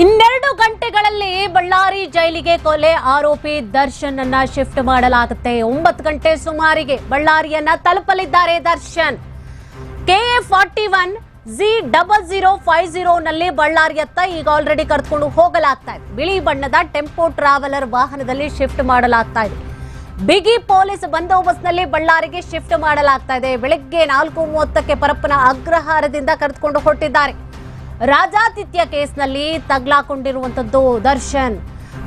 ಇನ್ನೆರಡು ಗಂಟೆಗಳಲ್ಲಿ ಬಳ್ಳಾರಿ ಜೈಲಿಗೆ ಕೊಲೆ ಆರೋಪಿ ದರ್ಶನ್ ಅನ್ನ ಶಿಫ್ಟ್ ಮಾಡಲಾಗುತ್ತೆ. 9 ಗಂಟೆ ಸುಮಾರಿಗೆ ಬಳ್ಳಾರಿಯನ್ನ ತಲುಪಲಿದ್ದಾರೆ ದರ್ಶನ್. KA41 Z0050 ನಲ್ಲಿ ಬಳ್ಳಾರಿಯತ್ತ ಈಗ ಆಲ್ರೆಡಿ ಕರೆದುಕೊಂಡು ಹೋಗಲಾಗ್ತಾ ಇದೆ. ಬಿಳಿ ಬಣ್ಣದ ಟೆಂಪೋ ಟ್ರಾವೆಲರ್ ವಾಹನದಲ್ಲಿ ಶಿಫ್ಟ್ ಮಾಡಲಾಗ್ತಾ ಇದೆ. ಬಿಗಿ ಪೊಲೀಸ್ ಬಂದೋಬಸ್ತ್ನಲ್ಲಿ ಬಳ್ಳಾರಿಗೆ ಶಿಫ್ಟ್ ಮಾಡಲಾಗ್ತಾ ಇದೆ. ಬೆಳಗ್ಗೆ 4:30ಕ್ಕೆ ಪರಪ್ಪನ ಅಗ್ರಹಾರದಿಂದ ಕರೆದುಕೊಂಡು ಹೊರಟಿದ್ದಾರೆ. ರಾಜಾತಿಥ್ಯ ಕೇಸ್ನಲ್ಲಿ ತಗ್ಲಾಕೊಂಡಿರುವಂತದ್ದು ದರ್ಶನ್.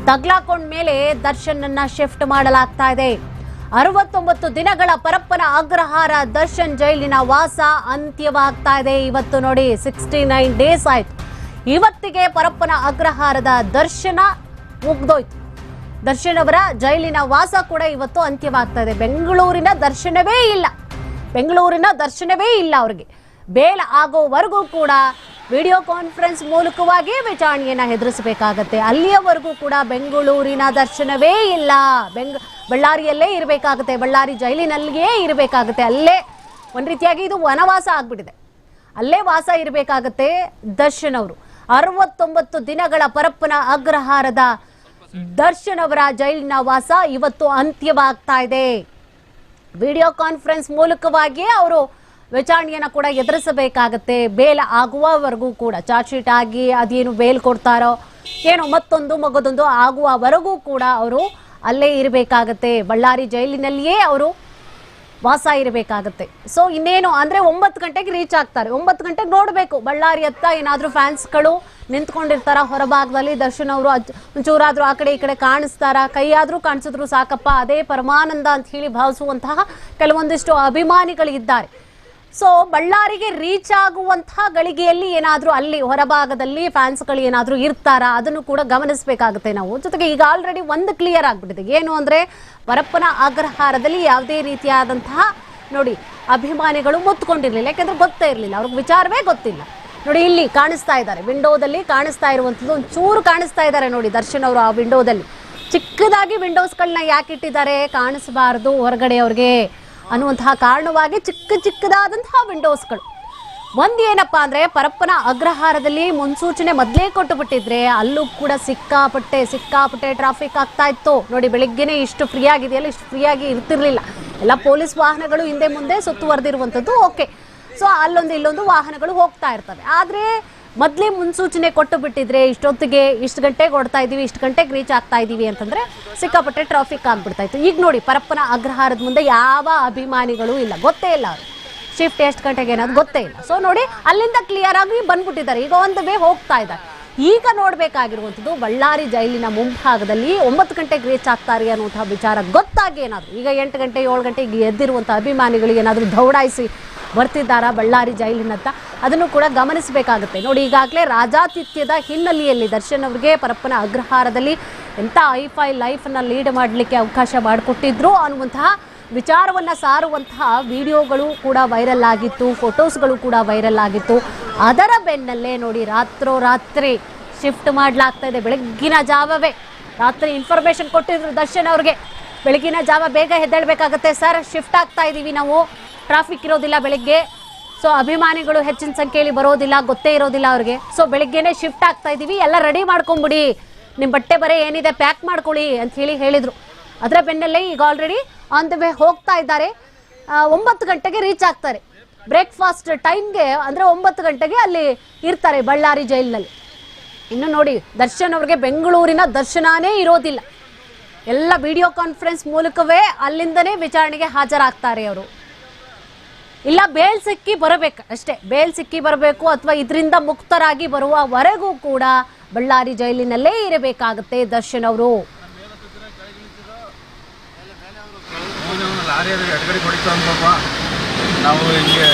ತಗ್ಲಾಕೊಂಡ ಮೇಲೆ ದರ್ಶನ್ ಅನ್ನ ಶಿಫ್ಟ್ ಮಾಡಲಾಗ್ತಾ ಇದೆ. 69 ದಿನಗಳ ಪರಪ್ಪನ ಅಗ್ರಹಾರ ದರ್ಶನ್ ಜೈಲಿನ ವಾಸ ಅಂತ್ಯವಾಗ್ತಾ ಇದೆ. ಇವತ್ತು ನೋಡಿ 69 ಡೇಸ್ ಆಯ್ತು. ಇವತ್ತಿಗೆ ಪರಪ್ಪನ ಅಗ್ರಹಾರದ ದರ್ಶನ ಮುಗ್ದೋಯ್ತು. ದರ್ಶನ್ ಅವರ ಜೈಲಿನ ವಾಸ ಕೂಡ ಇವತ್ತು ಅಂತ್ಯವಾಗ್ತಾ ಇದೆ. ಬೆಂಗಳೂರಿನ ದರ್ಶನವೇ ಇಲ್ಲ ಅವ್ರಿಗೆ. ಬೇಲ್ ಆಗೋವರೆಗೂ ಕೂಡ ವಿಡಿಯೋ ಕಾನ್ಫರೆನ್ಸ್ ಮೂಲಕವಾಗಿ ವಿಚಾರಣೆಯನ್ನ ಎದುರಿಸಬೇಕಾಗತ್ತೆ. ಅಲ್ಲಿಯವರೆಗೂ ಕೂಡ ಬೆಂಗಳೂರಿನ ದರ್ಶನವೇ ಇಲ್ಲ. ಬಳ್ಳಾರಿಯಲ್ಲೇ ಇರಬೇಕಾಗುತ್ತೆ, ಬಳ್ಳಾರಿ ಜೈಲಿನಲ್ಲಿಯೇ ಇರಬೇಕಾಗುತ್ತೆ. ಅಲ್ಲೇ ಒಂದು ರೀತಿಯಾಗಿ ಇದು ವನವಾಸ ಆಗ್ಬಿಟ್ಟಿದೆ. ಅಲ್ಲೇ ವಾಸ ಇರಬೇಕಾಗತ್ತೆ ದರ್ಶನ್ ಅವರು. 69 ದಿನಗಳ ಪರಪ್ಪನ ಅಗ್ರಹಾರದ ದರ್ಶನ್ ಅವರ ಜೈಲಿನ ವಾಸ ಇವತ್ತು ಅಂತ್ಯವಾಗ್ತಾ ಇದೆ. ವಿಡಿಯೋ ಕಾನ್ಫರೆನ್ಸ್ ಮೂಲಕವಾಗಿಯೇ ಅವರು ವಿಚಾರಣೆಯನ್ನ ಕೂಡ ಎದುರಿಸಬೇಕಾಗತ್ತೆ. ಬೇಲ್ ಆಗುವವರೆಗೂ ಕೂಡ ಚಾರ್ಜ್ ಶೀಟ್ ಆಗಿ ಅದೇನು ಬೇಲ್ ಕೊಡ್ತಾರೋ ಏನೋ ಮಗದೊಂದು ಆಗುವವರೆಗೂ ಕೂಡ ಅವರು ಅಲ್ಲೇ ಇರಬೇಕಾಗತ್ತೆ. ಬಳ್ಳಾರಿ ಜೈಲಿನಲ್ಲಿಯೇ ಅವರು ವಾಸ ಇರಬೇಕಾಗತ್ತೆ. ಸೊ ಇನ್ನೇನು ಅಂದ್ರೆ 9 ಗಂಟೆಗೆ ರೀಚ್ ಆಗ್ತಾರೆ. 9 ಗಂಟೆಗೆ ನೋಡ್ಬೇಕು ಬಳ್ಳಾರಿ ಹತ್ತ ಏನಾದ್ರೂ ಫ್ಯಾನ್ಸ್ಗಳು ನಿಂತ್ಕೊಂಡಿರ್ತಾರ ಹೊರಭಾಗದಲ್ಲಿ. ದರ್ಶನ್ ಅವರು ಒಂಚೂರಾದ್ರೂ ಆ ಕಡೆ ಈ ಕಡೆ ಕಾಣಿಸ್ತಾರ, ಕೈಯಾದ್ರೂ ಕಾಣಿಸಿದ್ರು ಸಾಕಪ್ಪ, ಅದೇ ಪರಮಾನಂದ ಅಂತ ಹೇಳಿ ಭಾವಿಸುವಂತಹ ಕೆಲವೊಂದಿಷ್ಟು ಅಭಿಮಾನಿಗಳಿದ್ದಾರೆ. ಸೊ ಬಳ್ಳಾರಿಗೆ ರೀಚ್ ಆಗುವಂತಹ ಗಳಿಗೆಯಲ್ಲಿ ಏನಾದ್ರೂ ಅಲ್ಲಿ ಹೊರಭಾಗದಲ್ಲಿ ಫ್ಯಾನ್ಸ್ಗಳು ಏನಾದ್ರೂ ಇರ್ತಾರ, ಅದನ್ನು ಕೂಡ ಗಮನಿಸಬೇಕಾಗುತ್ತೆ ನಾವು. ಜೊತೆಗೆ ಈಗ ಆಲ್ರೆಡಿ ಒಂದು ಕ್ಲಿಯರ್ ಆಗ್ಬಿಟ್ಟಿದೆ. ಏನು ಅಂದ್ರೆ ಪರಪ್ಪನ ಅಗ್ರಹಾರದಲ್ಲಿ ಯಾವುದೇ ರೀತಿಯಾದಂತಹ ನೋಡಿ ಅಭಿಮಾನಿಗಳು ಮುತ್ಕೊಂಡಿರ್ಲಿಲ್ಲ. ಯಾಕಂದ್ರೆ ಗೊತ್ತೇ ಇರಲಿಲ್ಲ, ಅವ್ರಿಗೆ ವಿಚಾರವೇ ಗೊತ್ತಿಲ್ಲ. ನೋಡಿ ಇಲ್ಲಿ ಕಾಣಿಸ್ತಾ ಇದ್ದಾರೆ, ವಿಂಡೋದಲ್ಲಿ ಕಾಣಿಸ್ತಾ ಇರುವಂಥದ್ದು ಒಂಚೂರು ಕಾಣಿಸ್ತಾ ಇದ್ದಾರೆ ನೋಡಿ ದರ್ಶನ್ ಅವರು. ಆ ವಿಂಡೋದಲ್ಲಿ ಚಿಕ್ಕದಾಗಿ ವಿಂಡೋಸ್ಗಳನ್ನ ಯಾಕೆ ಇಟ್ಟಿದ್ದಾರೆ, ಕಾಣಿಸಬಾರದು ಹೊರಗಡೆ ಅವ್ರಿಗೆ ಅನ್ನುವಂತಹ ಕಾರಣವಾಗಿ ಚಿಕ್ಕದಾದಂತಹ ವಿಂಡೋಸ್ಗಳು. ಒಂದೇನಪ್ಪಾ ಅಂದ್ರೆ ಪರಪ್ಪನ ಅಗ್ರಹಾರದಲ್ಲಿ ಮುನ್ಸೂಚನೆ ಮೊದಲೇ ಕೊಟ್ಟು ಬಿಟ್ಟಿದ್ರೆ ಅಲ್ಲೂ ಕೂಡ ಸಿಕ್ಕಾಪಟ್ಟೆ ಟ್ರಾಫಿಕ್ ಆಗ್ತಾ ಇತ್ತು. ನೋಡಿ ಬೆಳಿಗ್ಗೆನೆ ಇಷ್ಟು ಫ್ರೀ ಆಗಿದೆಯಲ್ಲ, ಇಷ್ಟು ಫ್ರೀ ಆಗಿ ಇರ್ತಿರ್ಲಿಲ್ಲ. ಎಲ್ಲ ಪೊಲೀಸ್ ವಾಹನಗಳು ಹಿಂದೆ ಮುಂದೆ ಸುತ್ತುವರೆದಿರುವಂಥದ್ದು ಓಕೆ. ಸೊ ಅಲ್ಲೊಂದು ಇಲ್ಲೊಂದು ವಾಹನಗಳು ಹೋಗ್ತಾ ಇರ್ತವೆ. ಆದ್ರೆ ಮೊದಲೇ ಮುನ್ಸೂಚನೆ ಕೊಟ್ಟು ಬಿಟ್ಟಿದ್ರೆ ಇಷ್ಟೊತ್ತಿಗೆ ಇಷ್ಟು ಗಂಟೆಗೆ ಓಡ್ತಾ ಇದೀವಿ, ಇಷ್ಟು ಗಂಟೆಗೆ ರೀಚ್ ಆಗ್ತಾ ಇದೀವಿ ಅಂತಂದ್ರೆ ಸಿಕ್ಕಾಪಟ್ಟೆ ಟ್ರಾಫಿಕ್ ಆಗ್ಬಿಡ್ತಾ ಇತ್ತು. ಈಗ ನೋಡಿ ಪರಪ್ಪನ ಅಗ್ರಹಾರದ ಮುಂದೆ ಯಾವ ಅಭಿಮಾನಿಗಳು ಇಲ್ಲ, ಗೊತ್ತೇ ಇಲ್ಲ ಅವ್ರು ಶಿಫ್ಟ್ ಎಷ್ಟು ಗಂಟೆಗೆ ಏನಾದ್ರು ಗೊತ್ತೇ ಇಲ್ಲ. ಸೊ ನೋಡಿ ಅಲ್ಲಿಂದ ಕ್ಲಿಯರ್ ಆಗಿ ಬಂದ್ಬಿಟ್ಟಿದ್ದಾರೆ. ಈಗ ಒಂದು ವೇ ಹೋಗ್ತಾ ಇದ್ದಾರೆ. ಈಗ ನೋಡ್ಬೇಕಾಗಿರುವಂಥದ್ದು ಬಳ್ಳಾರಿ ಜೈಲಿನ ಮುಂಭಾಗದಲ್ಲಿ 9 ಗಂಟೆಗೆ ರೀಚ್ ಆಗ್ತಾರೆ ಅನ್ನುವಂತಹ ವಿಚಾರ ಗೊತ್ತಾಗಿ ಏನಾದ್ರು ಈಗ 8 ಗಂಟೆ 7 ಗಂಟೆಗೆ ಎದ್ದಿರುವಂತಹ ಅಭಿಮಾನಿಗಳಿಗೆ ಏನಾದರೂ ದೌಡಾಯಿಸಿ ಬರ್ತಿದ್ದಾರಾ ಬಳ್ಳಾರಿ ಜೈಲಿನತ್ತ, ಅದನ್ನು ಕೂಡ ಗಮನಿಸಬೇಕಾಗುತ್ತೆ. ನೋಡಿ ಈಗಾಗಲೇ ರಾಜಾತಿಥ್ಯದ ಹಿನ್ನೆಲೆಯಲ್ಲಿ ದರ್ಶನ್ ಅವರಿಗೆ ಪರಪ್ಪನ ಅಗ್ರಹಾರದಲ್ಲಿ ಎಂಥ ಐಫೈ ಲೈಫನ್ನ ಲೀಡ್ ಮಾಡಲಿಕ್ಕೆ ಅವಕಾಶ ಮಾಡಿಕೊಟ್ಟಿದ್ರು ಅನ್ನುವಂತಹ ವಿಚಾರವನ್ನು ಸಾರುವಂತಹ ವಿಡಿಯೋಗಳು ಕೂಡ ವೈರಲ್ ಆಗಿತ್ತು, ಫೋಟೋಸ್ಗಳು ಕೂಡ ವೈರಲ್ ಆಗಿತ್ತು. ಅದರ ಬೆನ್ನಲ್ಲೇ ನೋಡಿ ರಾತ್ರಿ ಶಿಫ್ಟ್ ಮಾಡಲಾಗ್ತಾ ಇದೆ. ಬೆಳಗ್ಗಿನ ಜಾವವೇ ರಾತ್ರಿ ಇನ್ಫಾರ್ಮೇಶನ್ ಕೊಟ್ಟಿದ್ರು ದರ್ಶನ್ ಅವ್ರಿಗೆ. ಬೆಳಗಿನ ಜಾವ ಬೇಗ ಎದ್ದೇಳಬೇಕಾಗತ್ತೆ ಸರ್, ಶಿಫ್ಟ್ ಆಗ್ತಾ ಇದ್ದೀವಿ ನಾವು, ಟ್ರಾಫಿಕ್ ಇರೋದಿಲ್ಲ ಬೆಳಗ್ಗೆ. ಸೊ ಅಭಿಮಾನಿಗಳು ಹೆಚ್ಚಿನ ಸಂಖ್ಯೆಯಲ್ಲಿ ಬರೋದಿಲ್ಲ, ಗೊತ್ತೇ ಇರೋದಿಲ್ಲ ಅವ್ರಿಗೆ. ಸೊ ಬೆಳಗ್ಗೆನೆ ಶಿಫ್ಟ್ ಆಗ್ತಾ ಇದ್ದೀವಿ, ಎಲ್ಲ ರೆಡಿ ಮಾಡ್ಕೊಂಬಿಡಿ, ನಿಮ್ಮ ಬಟ್ಟೆ ಬರೆ ಏನಿದೆ ಪ್ಯಾಕ್ ಮಾಡ್ಕೊಳ್ಳಿ ಅಂತ ಹೇಳಿದ್ರು. ಅದರ ಬೆನ್ನಲ್ಲೇ ಈಗ ಆಲ್ರೆಡಿ ಆನ್ ದ ವೇ ಹೋಗ್ತಾ ಇದ್ದಾರೆ. 9 ಗಂಟೆಗೆ ರೀಚ್ ಆಗ್ತಾರೆ. ಬ್ರೇಕ್ಫಾಸ್ಟ್ ಟೈಮ್ಗೆ ಅಂದರೆ 9 ಗಂಟೆಗೆ ಅಲ್ಲಿ ಇರ್ತಾರೆ ಬಳ್ಳಾರಿ ಜೈಲಿನಲ್ಲಿ. ಇನ್ನು ನೋಡಿ ದರ್ಶನ್ ಅವ್ರಿಗೆ ಬೆಂಗಳೂರಿನ ದರ್ಶನನೇ ಇರೋದಿಲ್ಲ. ಎಲ್ಲ ವಿಡಿಯೋ ಕಾನ್ಫರೆನ್ಸ್ ಮೂಲಕವೇ ಅಲ್ಲಿಂದನೇ ವಿಚಾರಣೆಗೆ ಹಾಜರಾಗ್ತಾರೆ ಅವರು. ಇಲ್ಲ ಬೇಲ್ ಸಿಕ್ಕಿ ಬರಬೇಕು ಅಷ್ಟೇ, ಬೇಲ್ ಸಿಕ್ಕಿ ಬರಬೇಕು ಅಥವಾ ಇದರಿಂದ ಮುಕ್ತರಾಗಿ ಬರುವವರೆಗೂ ಕೂಡ ಬಳ್ಳಾರಿ ಜೈಲಿನಲ್ಲೇ ಇರಬೇಕಾಗುತ್ತೆ ದರ್ಶನ್ ಅವರು. ನಾವು ಹಿಂಗೆ